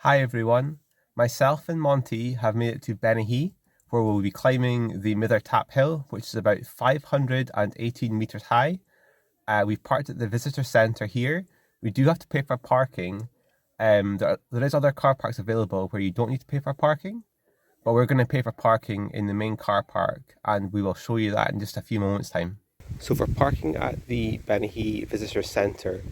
Hi everyone, myself and Monty have made it to Bennachie, where we'll be climbing the Mither Tap hill, which is about 518 metres high. We've parked at the visitor centre here. We do have to pay for parking. There is other car parks available where you don't need to pay for parking, but we're going to pay for parking in the main car park, and we will show you that in just a few moments' time. So for parking at the Bennachie Visitor Centre,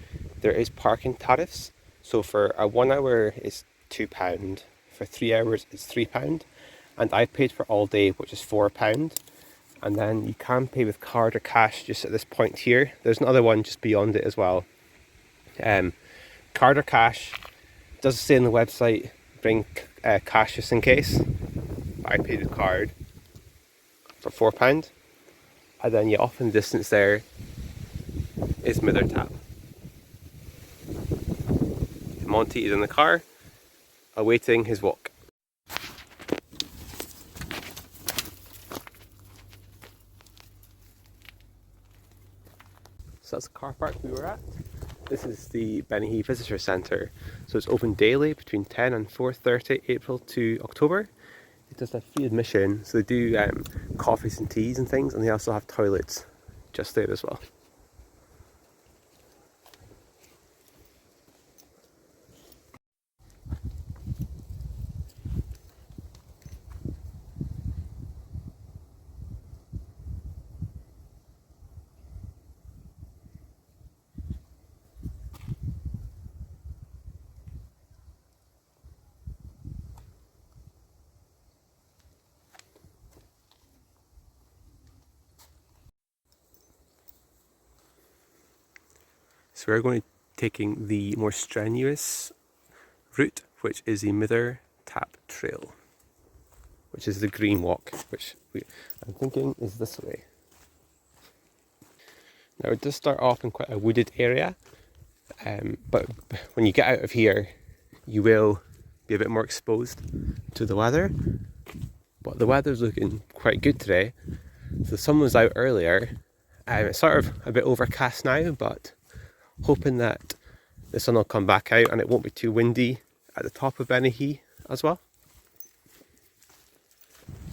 there is parking tariffs. So for a 1 hour it's £2, for 3 hours it's £3, and I paid for all day, which is £4. And then you can pay with card or cash just at this point here. There's another one just beyond it as well. Card or cash, does say on the website, bring cash just in case. I paid with card for £4. And then off in the distance there is Mither Tap. Monty is in the car, awaiting his walk. So that's the car park we were at. This is the Bennachie Visitor Centre. So it's open daily between 10 and 4:30 April to October. It does have free admission, so they do coffees and teas and things, and they also have toilets just there as well. So we're going to be taking the more strenuous route, which is the Mither Tap Trail, which is the green walk, which I'm thinking is this way. Now it does start off in quite a wooded area, but when you get out of here you will be a bit more exposed to the weather. But the weather's looking quite good today. So the sun was out earlier, it's sort of a bit overcast now, but hoping that the sun will come back out and it won't be too windy at the top of Bennachie as well.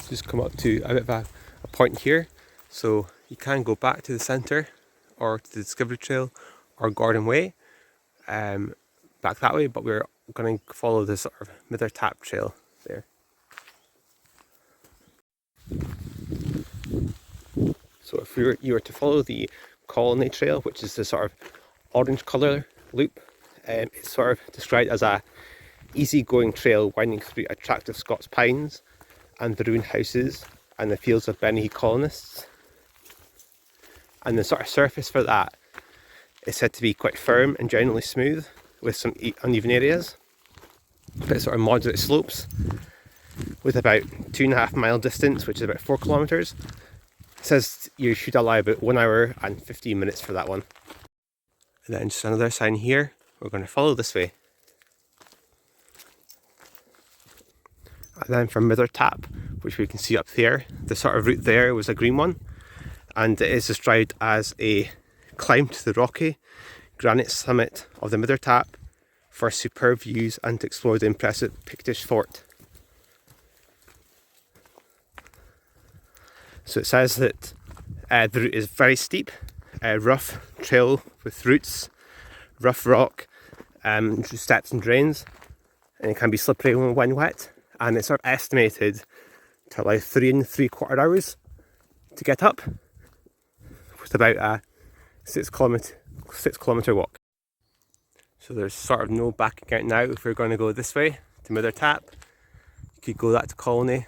Just come up to a bit of a point here, so you can go back to the centre or to the Discovery Trail or Garden Way, back that way, but we're going to follow this sort of Mither Tap Trail there. So if you were to follow the Colony Trail, which is the sort of orange colour loop, it's sort of described as a easy-going trail winding through attractive Scots pines and the ruined houses and the fields of Bennachie colonists. And the sort of surface for that is said to be quite firm and generally smooth, with some uneven areas, but sort of moderate slopes, with about 2.5 mile distance, which is about 4 kilometres. It says you should allow about 1 hour and 15 minutes for that one. And then just another sign here, we're going to follow this way. And then from Mither Tap, which we can see up there, the sort of route there was a green one, and it is described as a climb to the rocky granite summit of the Mither Tap for superb views and to explore the impressive Pictish fort. So it says that the route is very steep, rough trail with roots, rough rock, steps and drains, and it can be slippery when wet, and it's sort of estimated to allow 3.75 hours to get up, with about a 6 kilometre walk. So there's sort of no backing out now. If we're going to go this way to Mither Tap, you could go that to Colony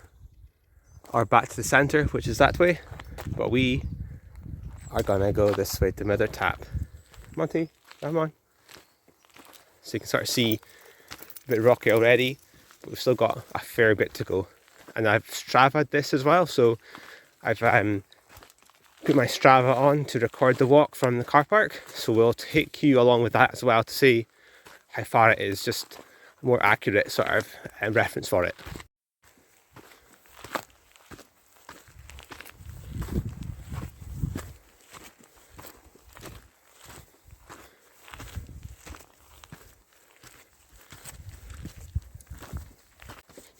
or back to the centre, which is that way, but we are going to go this way to Mither Tap. Monty, come on. So you can sort of see a bit rocky already, but we've still got a fair bit to go. And I've Strava'd this as well, so I've put my Strava on to record the walk from the car park, so we'll take you along with that as well to see how far it is, just a more accurate sort of reference for it.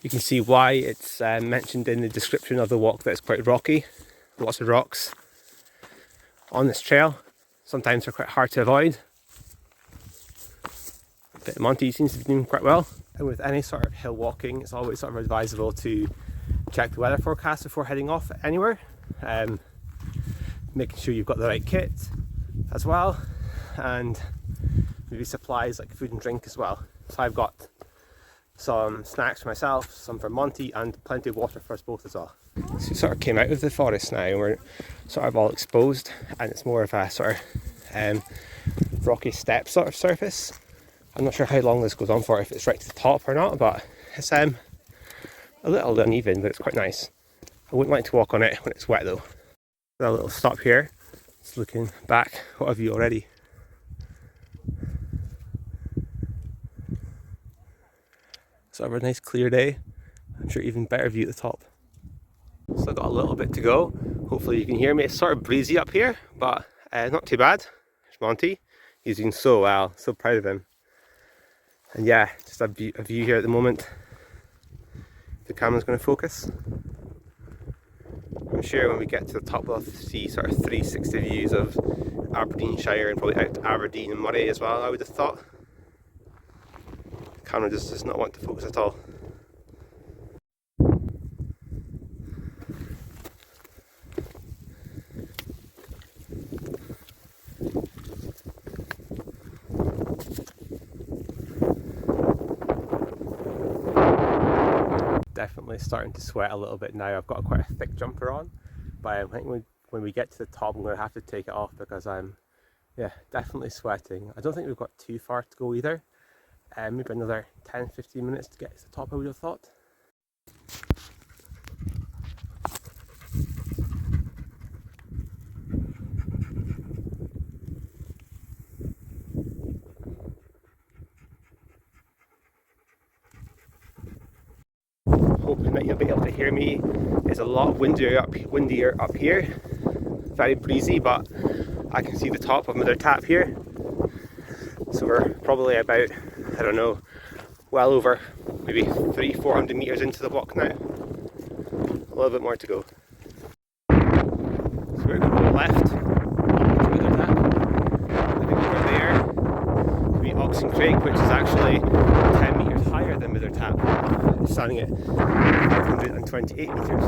You can see why it's mentioned in the description of the walk that it's quite rocky. Lots of rocks on this trail. Sometimes they're quite hard to avoid. But Monty seems to be doing quite well. And with any sort of hill walking, it's always sort of advisable to check the weather forecast before heading off anywhere. Making sure you've got the right kit as well, and maybe supplies like food and drink as well. So I've got some snacks for myself, some for Monty, and plenty of water for us both as well. So we sort of came out of the forest now and we're sort of all exposed, and it's more of a sort of rocky step sort of surface. I'm not sure how long this goes on for, if it's right to the top or not, but it's a little uneven, but it's quite nice. I wouldn't like to walk on it when it's wet though. A little stop here, just looking back. What a view already. Sort of a nice clear day. I'm sure even better view at the top. Still got a little bit to go. Hopefully you can hear me. It's sort of breezy up here, but not too bad. There's Monty. He's doing so well. So proud of him. And yeah, just a view here at the moment. The camera's going to focus. I'm sure when we get to the top we'll see sort of 360 views of Aberdeenshire and probably out to Aberdeen and Moray as well, I would have thought. The camera just does not want to focus at all. Definitely starting to sweat a little bit now. I've got quite a thick jumper on, but I think when we get to the top I'm going to have to take it off because I'm definitely sweating. I don't think we've got too far to go either. Maybe another 10-15 minutes to get to the top, I would have thought. Hoping that you'll be able to hear me. It's a lot windier up here. Very breezy, but I can see the top of Mither Tap here. So we're probably about, I don't know, well over maybe 300-400 meters into the walk now. A little bit more to go. So we're going to go left to Mither Tap. Looking over there, will be Oxen Craig, which is actually 10 meters higher than Mither Tap. It's standing at 528 meters.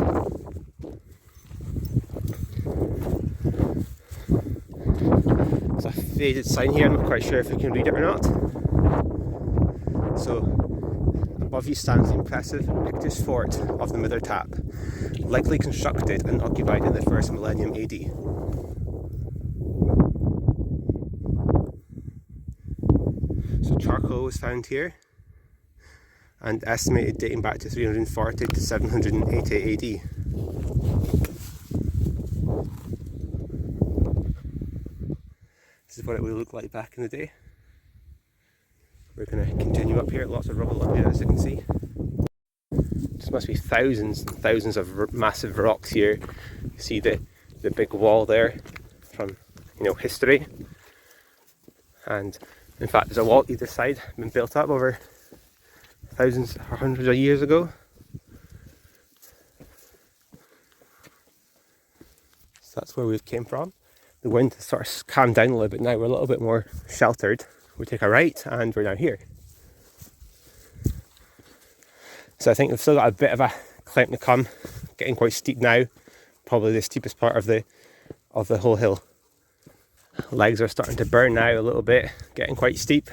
There's a faded sign here, I'm not quite sure if we can read it or not. So, above you stands the impressive Pictish fort of the Mither Tap, likely constructed and occupied in the first millennium AD. So charcoal was found here, and estimated dating back to 340 to 780 AD. This is what it would look like back in the day. We're going to continue up here, lots of rubble up here as you can see. There must be thousands and thousands of massive rocks here. You see the big wall there from history. And in fact there's a wall either side, been built up over thousands or hundreds of years ago. So that's where we came from. The wind has sort of calmed down a little bit now, we're a little bit more sheltered. We take a right and we're now here. So I think we've still got a bit of a climb to come, getting quite steep now, probably the steepest part of the whole hill. Legs are starting to burn now a little bit, getting quite steep.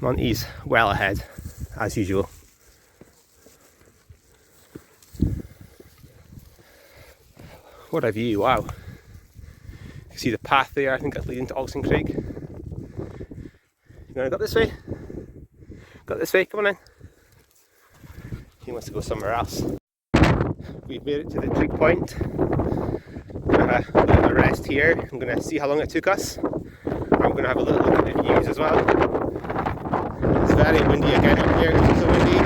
Monty's well ahead, as usual. What a view, wow. You can see the path there, I think that's leading to Oxen Craig. You wanna go this way? Go this way, come on in. He wants to go somewhere else. We've made it to the trig point. We're gonna have a bit of a rest here. I'm gonna see how long it took us. I'm gonna have a little look at the views as well. It's very windy again up here, it's so windy.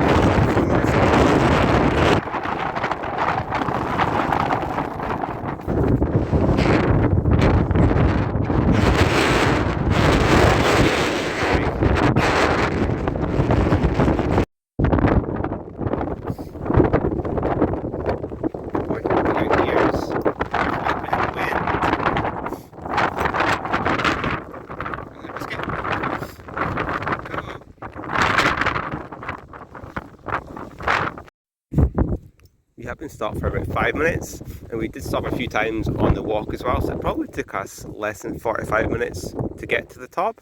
been stopped for about 5 minutes, and we did stop a few times on the walk as well, so it probably took us less than 45 minutes to get to the top.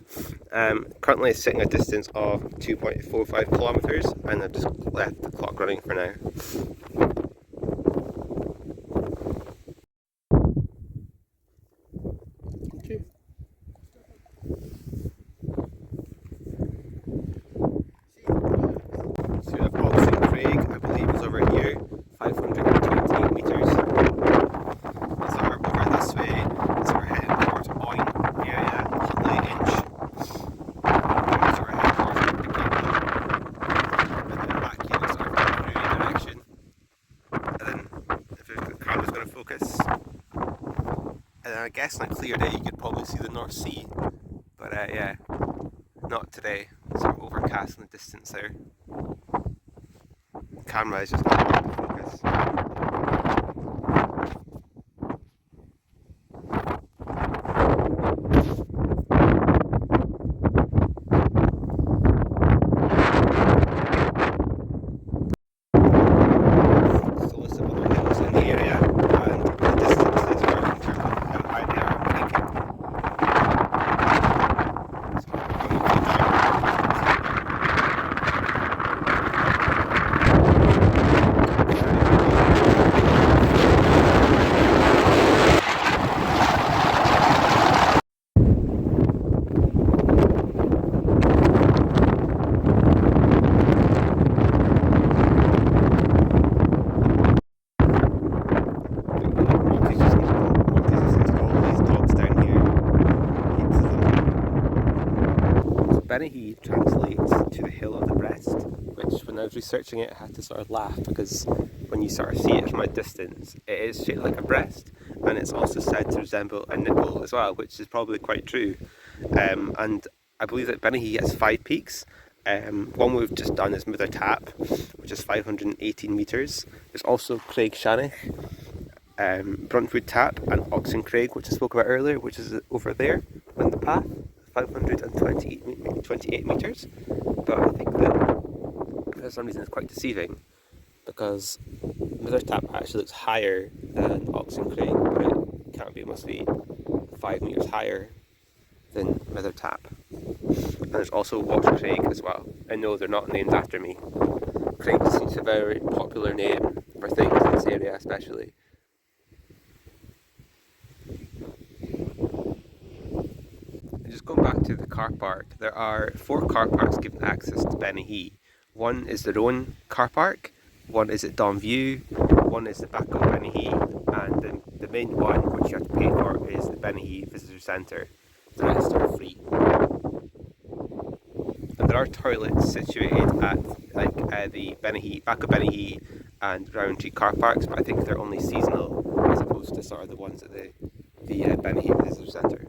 Currently it's sitting a distance of 2.45 kilometres, and I've just left the clock running for now. So we have Oxen Craig, I believe is over here, 528 metres. These are over this way, so we're heading towards Oyne area, Huntley Inch. So we're heading towards and then back here, sort of Inverurie direction. And then if the camera's going to focus, and then I guess on a clear day you could probably see the North Sea, but yeah, not today. Sort of overcast in the distance there. The camera is just not going to focus. Still list of other hills in the area, and the distances are in terms of how high they are. Bennachie translates to the hill of the breast, which when I was researching it I had to sort of laugh, because when you sort of see it from a distance it is shaped like a breast, and it's also said to resemble a nipple as well, which is probably quite true. And I believe that Bennachie has 5 peaks. One we've just done is Mither Tap, which is 518 metres. There's also Craig Shanach, Mither Tap and Oxen Craig, which I spoke about earlier, which is over there on the path, 528 metres. But I think that for some reason it's quite deceiving, because Mither Tap actually looks higher than Oxen Craig, but it can't be, it must be 5 metres higher than Mither Tap. And there's also Oxen Craig as well. I know they're not named after me. Craig seems a very popular name for things in this area especially. Just going back to the car park, there are 4 car parks giving access to Bennachie. One is their own car park, one is at Donview, one is the back of Bennachie, and the main one, which you have to pay for, is the Bennachie Visitor Centre. The rest are free. And there are toilets situated at the Bennachie, back of Bennachie and Roundtree car parks, but I think they're only seasonal as opposed to sort of the ones at the Bennachie Visitor Centre.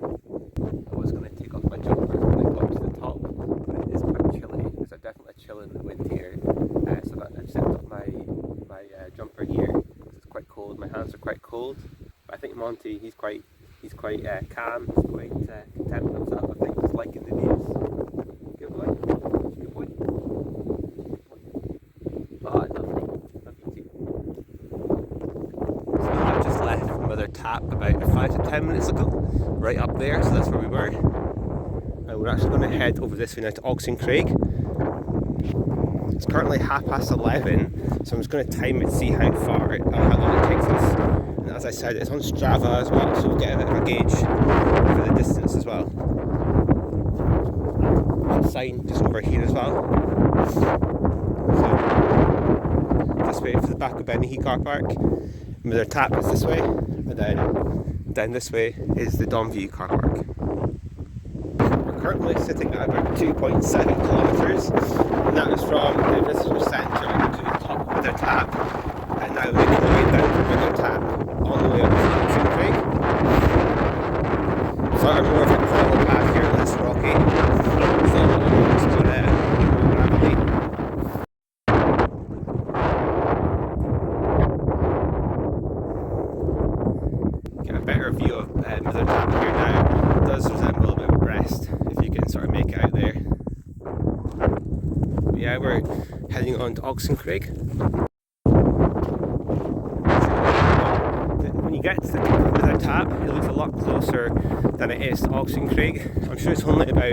I was going to take off my jumper when I got to the top, but it is quite chilly. There's definitely a chill in the wind here, so that I've set up my jumper here. It's quite cold. My hands are quite cold. But I think Monty, he's quite calm. He's quite content with himself. I think he's liking the views. Good boy. Good boy. Oh, lovely. Love you too. So I've just left Mither Tap about 5 to 10 minutes ago, right up there, so that's where we were. And we're actually going to head over this way now to Oxen Craig. It's currently 11:30, so I'm just going to time it to see how long it takes us. And as I said, it's on Strava as well, so we'll get a bit of a gauge for the distance as well. There's a sign just over here as well. So this way for the back of Bennachie car park. Mither Tap is this way, and then down this way is the Donview car park. We're currently sitting at about 2.7 kilometres, and that is from the visitor centre to the top of Mither Tap, and now we're making our way down from Mither Tap all the way up to Oxen Craig. Sort of more of a gravel path here, less rocky. Get a better view of Mither Tap here now. It does resemble a bit of a breast, if you can sort of make it out there. But yeah, we're heading on to Oxen Craig. get to the top of Mither Tap, it looks a lot closer than it is to Oxen Craig. I'm sure it's only about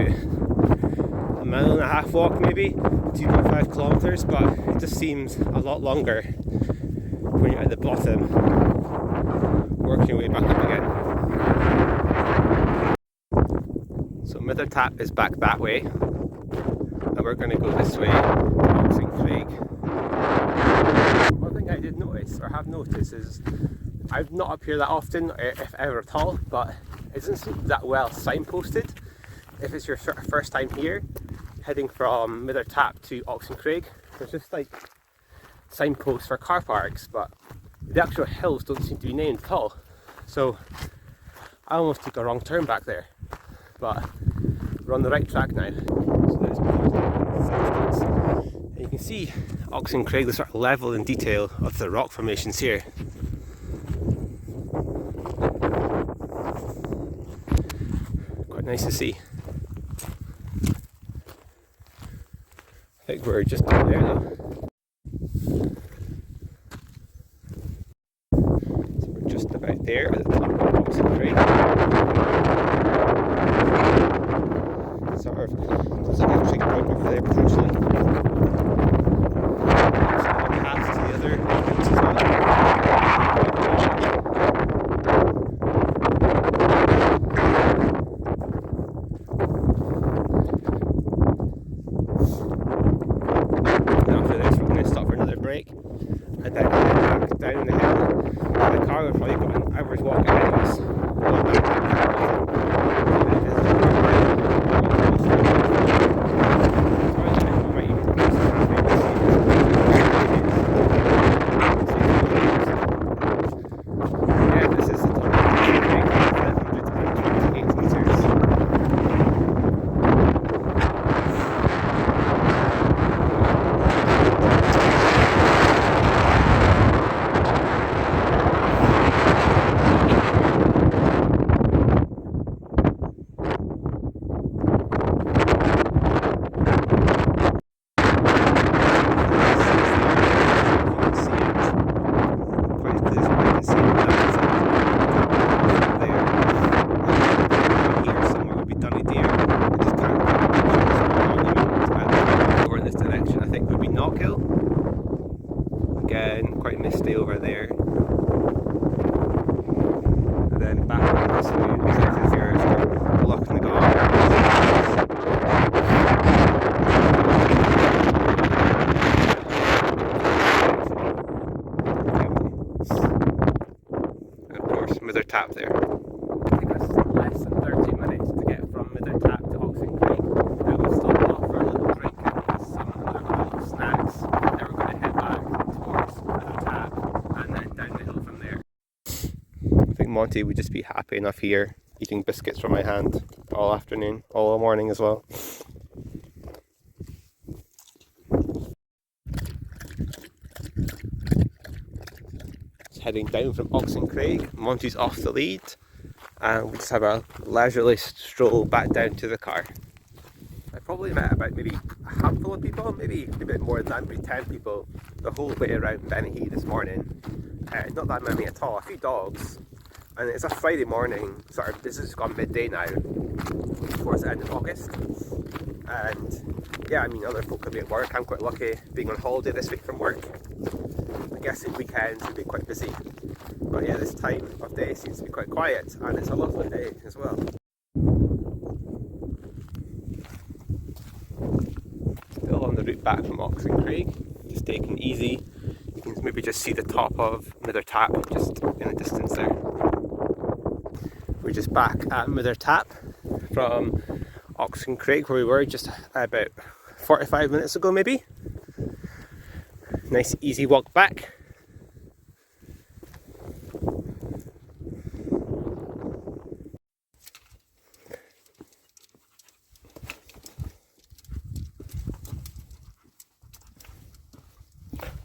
a mile and a half walk, maybe 2.5 kilometres, but it just seems a lot longer when you're at the bottom, working your way back up again. So Mither Tap is back that way, and we're going to go this way to Oxen Craig. One thing I did notice, or have noticed, is I'm not up here that often, if ever at all, but it doesn't seem that well signposted. If it's your sort of first time here, heading from Mither Tap to Oxen Craig, there's just like signposts for car parks, but the actual hills don't seem to be named at all. So I almost took a wrong turn back there, but we're on the right track now. So there's and you can see Oxen Craig, the sort of level and detail of the rock formations here. Quite nice to see. I think we're just down there though. So we're just about there at the top of Oxen Craig. Sort of looks like a trig point over there potentially. Some paths to the other entrance as well. Break and then head back down the hill. And the car would probably got an hour's walk ahead of us. Yeah, this is the top of the 528 metres. Again, quite misty over there. And then back around this way, exactly here is Loch na Gael. And of course, Mither Tap there. I think that's less than 30 minutes to get from Mither Tap to Oxen Craig. Now we'll stop off for a little drink and some other little snacks. Then we're going to head back towards Mither Tap and then down the hill from there. I think Monty would just be happy enough here, eating biscuits from my hand all afternoon, all morning as well. Just heading down from Oxen Craig, Monty's off the lead, and we just have a leisurely stroll back down to the car. I probably met about maybe a handful of people, maybe a bit more than that, maybe 10 people the whole way around Bennachie this morning. Not that many at all, a few dogs. And it's a Friday morning, sort of, this has gone midday now, towards the end of August. And yeah, I mean, other folk could be at work. I'm quite lucky being on holiday this week from work. I guess in weekends would be quite busy. But yeah, this time of day seems to be quite quiet, and it's a lovely day as well. Still on the route back from Oxen Craig, just taking it easy. You can maybe just see the top of Mither Tap just in the distance there. We're just back at Mither Tap from Oxen Craig, where we were just about 45 minutes ago maybe. Nice easy walk back.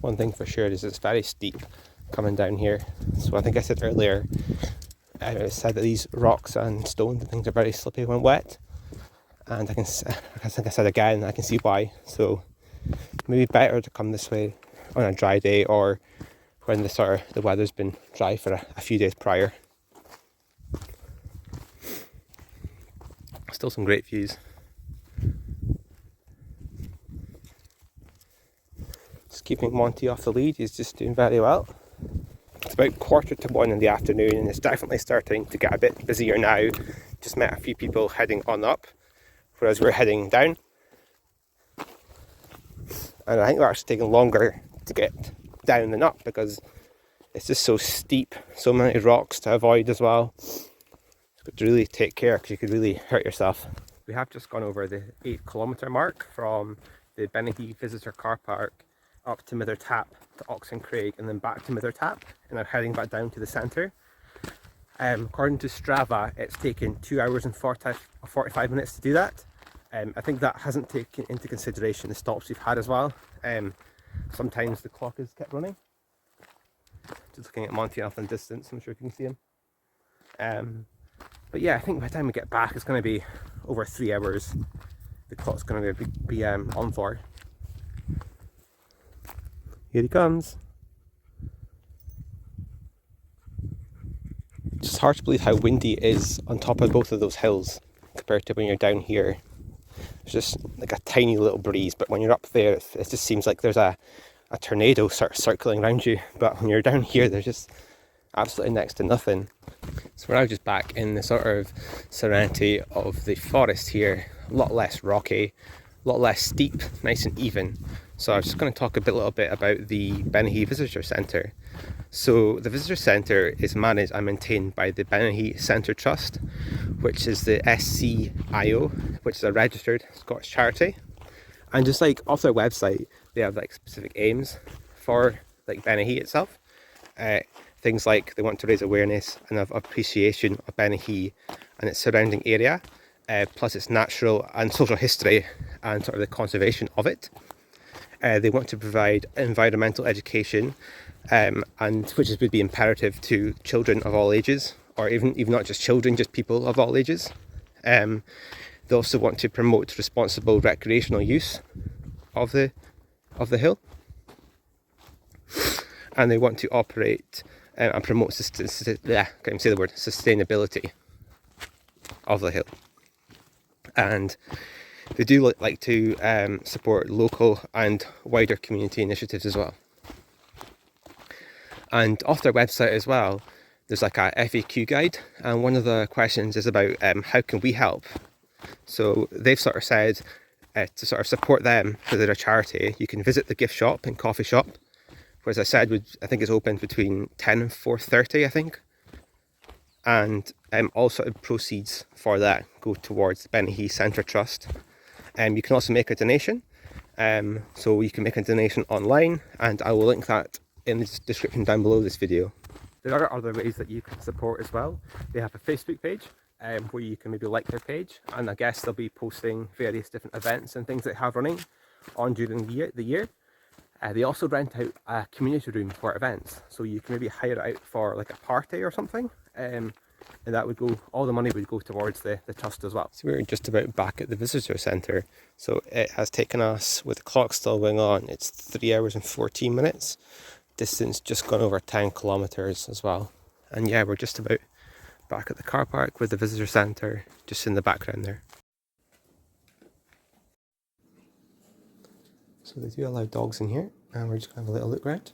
One thing for sure is it's very steep coming down here. So I think I said earlier, I said that these rocks and stones and things are very slippy when wet. And I think I said again, I can see why. So maybe better to come this way on a dry day or when the weather's been dry for a few days prior. Still some great views. Just keeping Monty off the lead, he's just doing very well. It's about 1:45 in the afternoon and it's definitely starting to get a bit busier now. Just met a few people heading on up, whereas we're heading down. And I think we're actually taking longer to get down than up because it's just so steep, so many rocks to avoid as well. You've got to really take care because you could really hurt yourself. We have just gone over the 8-kilometre mark from the Bennachie visitor car park up to Mither Tap to Oxen Craig and then back to Mither Tap, and I'm heading back down to the centre. According to Strava, it's taken 2 hours and 45 minutes to do that. I think that hasn't taken into consideration the stops we've had as well. Sometimes the clock has kept running. Just looking at Monty off in the distance, I'm sure if you can see him. But yeah, I think by the time we get back it's going to be over 3 hours. The clock's going to be on for. Here he comes. It's just hard to believe how windy it is on top of both of those hills compared to when you're down here. It's just like a tiny little breeze, but when you're up there it just seems like there's a tornado sort of circling around you. But when you're down here there's just absolutely next to nothing. So we're now just back in the sort of serenity of the forest here, a lot less rocky, a lot less steep, nice and even. So I was just going to talk a little bit about the Bennachie Visitor Centre. So the Visitor Centre is managed and maintained by the Bennachie Centre Trust, which is the SCIO, which is a registered Scottish charity. And just like off their website, they have like specific aims for like Bennachie itself. Things like they want to raise awareness and have appreciation of Bennachie and its surrounding area, plus its natural and social history and sort of the conservation of it. They want to provide environmental education, and which would be imperative to children of all ages, or even not just children, just people of all ages. They also want to promote responsible recreational use of the hill, and they want to operate and promote sustainability of the hill. And they do like to support local and wider community initiatives as well. And off their website as well, there's like a FAQ guide, and one of the questions is about how can we help. So they've sort of said to sort of support them because they're a charity, you can visit the gift shop and coffee shop, where, as I said, I think it's open between 10 and 4:30, I think. And all sort of proceeds for that go towards the Bennachie Centre Trust. You can also make a donation, so you can make a donation online, and I will link that in the description down below this video. There are other ways that you can support as well. They have a Facebook page where you can maybe like their page, and I guess they'll be posting various different events and things they have running on during the year. They also rent out a community room for events, so you can maybe hire it out for like a party or something. And that would go, all the money would go towards the trust as well. So we're just about back at the visitor centre. So it has taken us, with the clock still going on, it's 3 hours and 14 minutes. Distance just gone over 10 kilometres as well. And yeah, we're just about back at the car park with the visitor centre just in the background there. So they do allow dogs in here, and we're just going to have a little look around.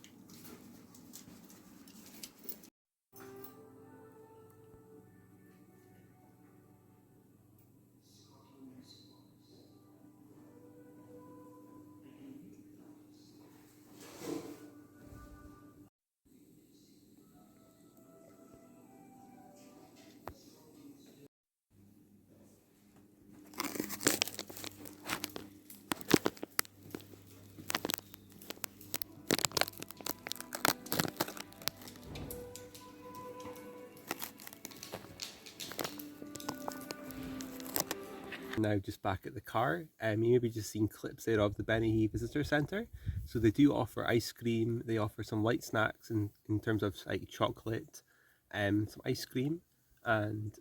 Now just back at the car, you maybe just seen clips there of the Bennachie Visitor Centre. So they do offer ice cream, they offer some light snacks in terms of like chocolate, some ice cream, and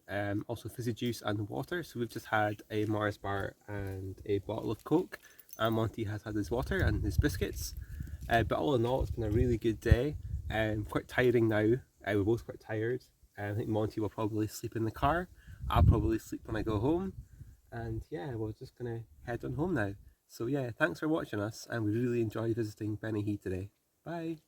also fizzy juice and water. So we've just had a Mars bar and a bottle of Coke, and Monty has had his water and his biscuits. But all in all, it's been a really good day. Quite tiring now. We're both quite tired. I think Monty will probably sleep in the car. I'll probably sleep when I go home. And yeah, we're just gonna head on home now. So yeah, thanks for watching us, and we really enjoyed visiting Bennachie today. Bye!